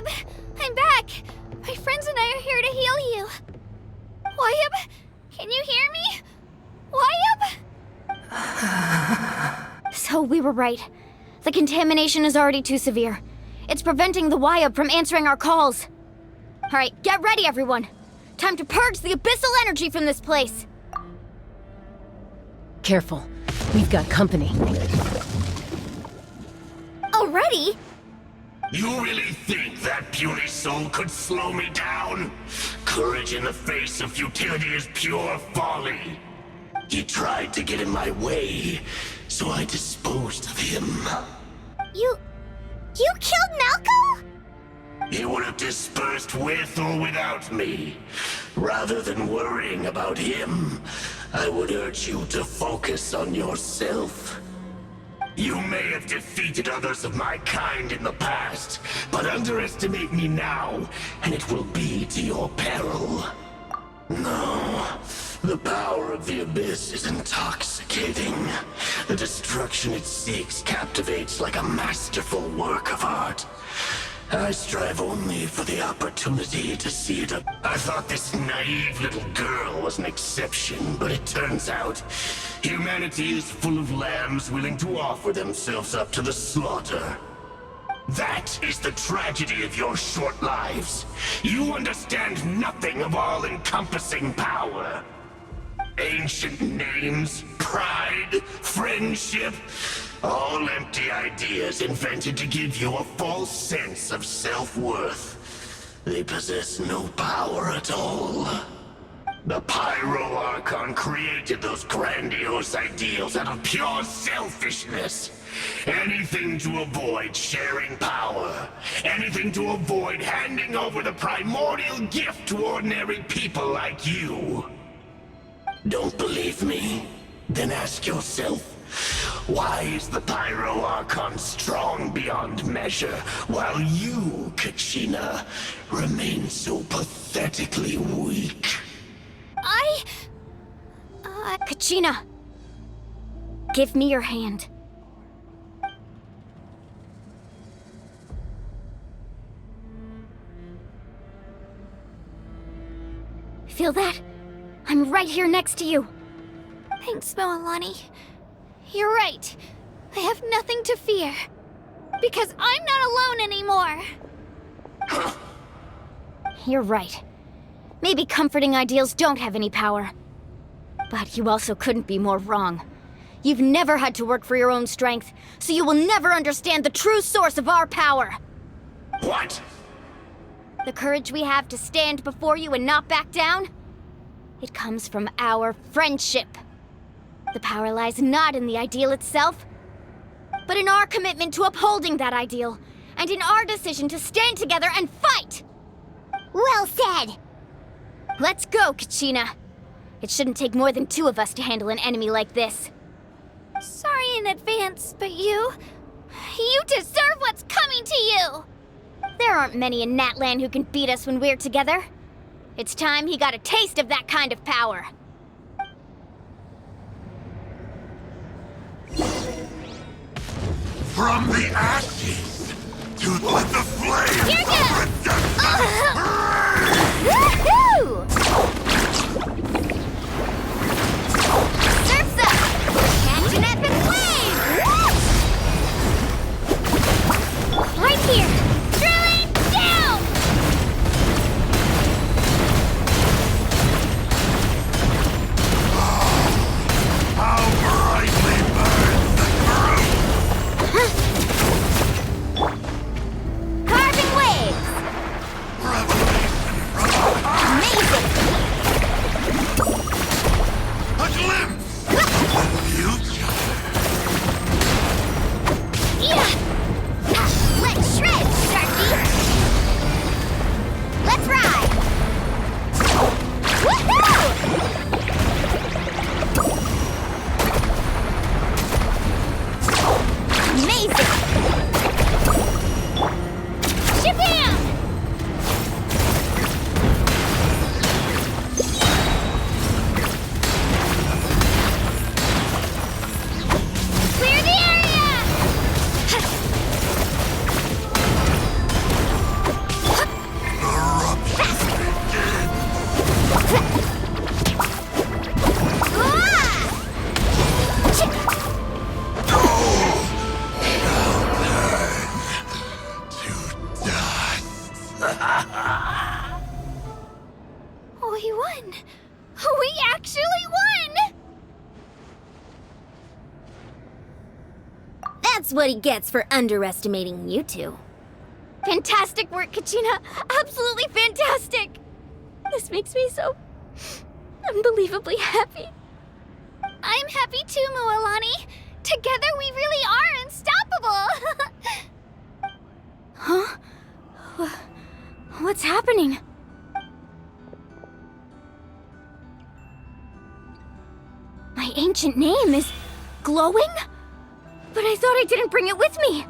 Wayob! I'm back! My friends and I are here to heal you. Wayob? Can you hear me? Wayob? So we were right. The contamination is already too severe. It's preventing the Wayob from answering our calls. Alright, get ready everyone! Time to purge the abyssal energy from this place! Careful. We've got company. Already? You really think that puny soul could slow me down? Courage in the face of futility is pure folly. He tried to get in my way, so I disposed of him. You killed Malco? He would have dispersed with or without me. Rather than worrying about him, I would urge you to focus on yourself. You may have defeated others of my kind in the past, but underestimate me now, and it will be to your peril. No, the power of the Abyss is intoxicating. The destruction it seeks captivates like a masterful work of art. I strive only for the opportunity to see it. I thought this naive little girl was an exception, but it turns out humanity is full of lambs willing to offer themselves up to the slaughter. That is the tragedy of your short lives. You understand nothing of all-encompassing power. Ancient names, pride, friendship, all empty ideas invented to give you a false sense of self-worth. They possess no power at all. The 5.0 Archon created those grandiose ideals out of pure selfishness. Anything to avoid sharing power. Anything to avoid handing over the primordial gift to ordinary people like you. Don't believe me? Then ask yourself, why is the 5.0 Archon strong beyond measure, while you, Kachina, remain so pathetically weak? Kachina, give me your hand. Feel that? I'm right here next to you. Thanks, Moalani. You're right. I have nothing to fear. Because I'm not alone anymore. You're right. Maybe comforting ideals don't have any power. But you also couldn't be more wrong. You've never had to work for your own strength, so you will never understand the true source of our power. What? The courage we have to stand before you and not back down? It comes from our friendship. The power lies not in the ideal itself, but in our commitment to upholding that ideal, and in our decision to stand together and fight! Well said! Let's go, Kachina. It shouldn't take more than 2 of us to handle an enemy like this. Sorry in advance, but you deserve what's coming to you! There aren't many in Natlan who can beat us when we're together. It's time he got a taste of that kind of power. From the ashes to let the flame You're of redemption Woohoo! Surf's up! Catch an epic wave! Right here! Drilling down! How brightly burns the Carving waves! revelation from That's what he gets for underestimating you two. Fantastic work, Kachina! Absolutely fantastic! This makes me so unbelievably happy. I'm happy too, Mualani. Together we really are unstoppable! Huh? What's happening? My ancient name is glowing? But I thought I didn't bring it with me.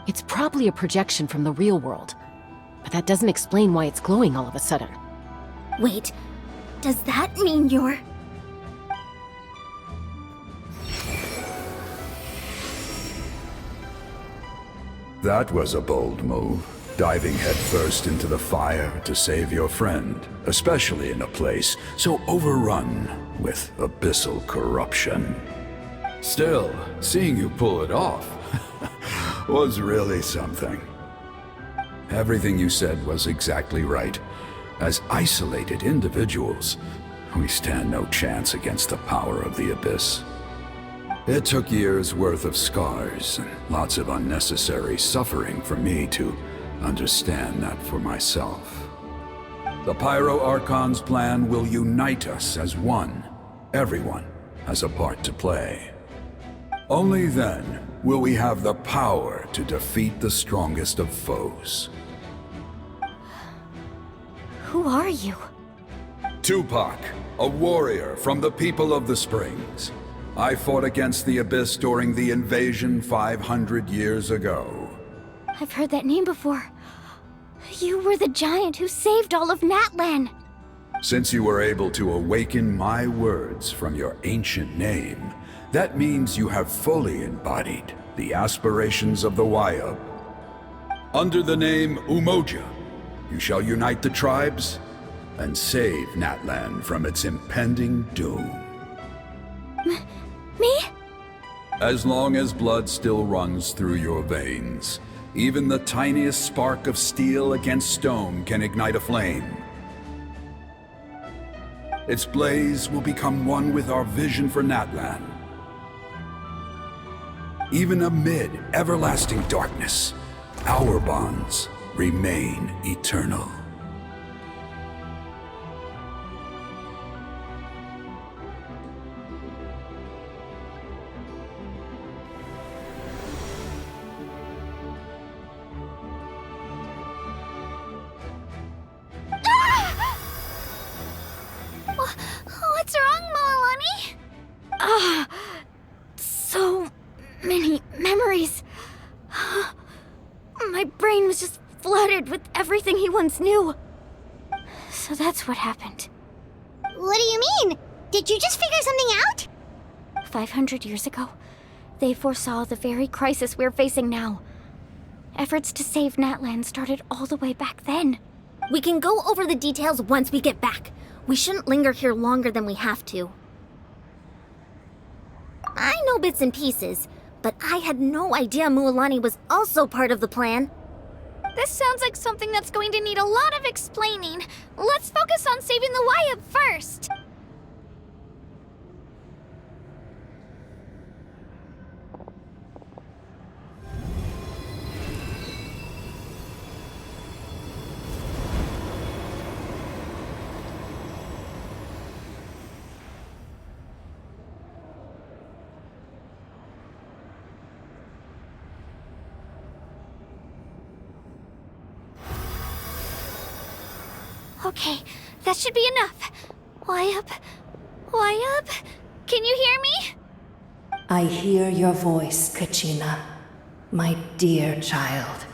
It's probably a projection from the real world. But that doesn't explain why it's glowing all of a sudden. Wait, does that mean you're... That was a bold move, diving headfirst into the fire to save your friend, especially in a place so overrun with abyssal corruption. Still, seeing you pull it off was really something. Everything you said was exactly right. As isolated individuals, we stand no chance against the power of the Abyss. It took years' worth of scars and lots of unnecessary suffering for me to understand that for myself. The Pyro Archon's plan will unite us as one. Everyone has a part to play. Only then will we have the power to defeat the strongest of foes. Who are you? Tupac, a warrior from the people of the Springs. I fought against the Abyss during the invasion 500 years ago. I've heard that name before. You were the giant who saved all of Natlan. Since you were able to awaken my words from your ancient name, that means you have fully embodied the aspirations of the Wayob. Under the name Umoja, you shall unite the tribes and save Natlan from its impending doom. Me? As long as blood still runs through your veins, even the tiniest spark of steel against stone can ignite a flame. Its blaze will become one with our vision for Natlan. Even amid everlasting darkness, our bonds remain eternal. What's wrong, Mualani? So many memories. My brain was just flooded with everything he once knew. So that's what happened. What do you mean? Did you just figure something out? 500 years ago, they foresaw the very crisis we're facing now. Efforts to save Natlan started all the way back then. We can go over the details once we get back. We shouldn't linger here longer than we have to. I know bits and pieces, but I had no idea Mualani was also part of the plan. This sounds like something that's going to need a lot of explaining. Let's focus on saving the Wayob first. Okay, that should be enough. Wayob? Wayob? Can you hear me? I hear your voice, Kachina, my dear child.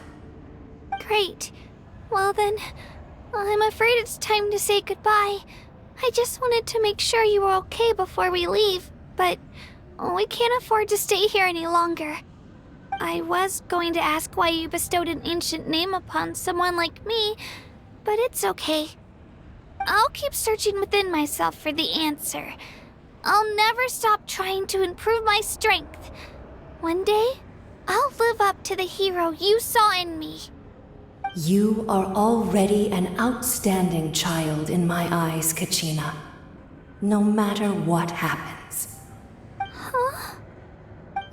Great. Well then, I'm afraid it's time to say goodbye. I just wanted to make sure you were okay before we leave, but we can't afford to stay here any longer. I was going to ask why you bestowed an ancient name upon someone like me, but it's okay. I'll keep searching within myself for the answer. I'll never stop trying to improve my strength. One day, I'll live up to the hero you saw in me. You are already an outstanding child in my eyes, Kachina. No matter what happens. Huh?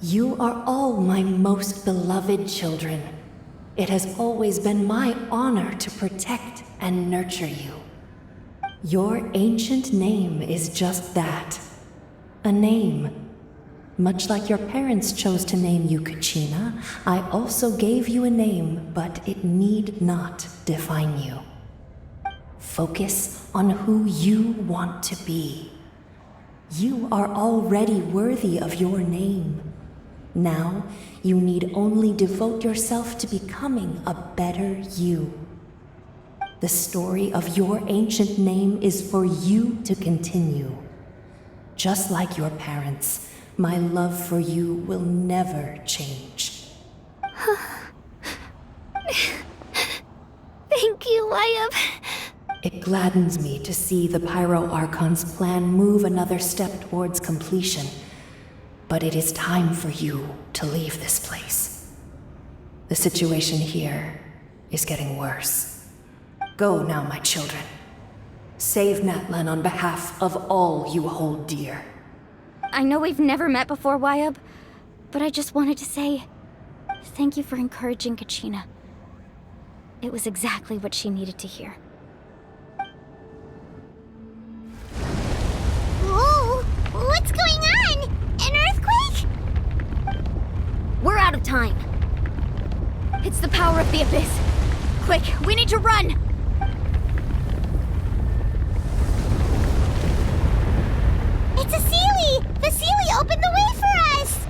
You are all my most beloved children. It has always been my honor to protect and nurture you. Your ancient name is just that. A name. Much like your parents chose to name you Kachina, I also gave you a name, but it need not define you. Focus on who you want to be. You are already worthy of your name. Now, you need only devote yourself to becoming a better you. The story of your ancient name is for you to continue. Just like your parents, my love for you will never change. Thank you, Wayob. It gladdens me to see the Pyro Archon's plan move another step towards completion. But it is time for you to leave this place. The situation here is getting worse. Go now, my children. Save Natlan on behalf of all you hold dear. I know we've never met before, Wayob, but I just wanted to say thank you for encouraging Kachina. It was exactly what she needed to hear. Whoa! What's going on? An earthquake? We're out of time. It's the power of the Abyss. Quick, we need to run! It's a Seelie! The Seelie opened the way for us!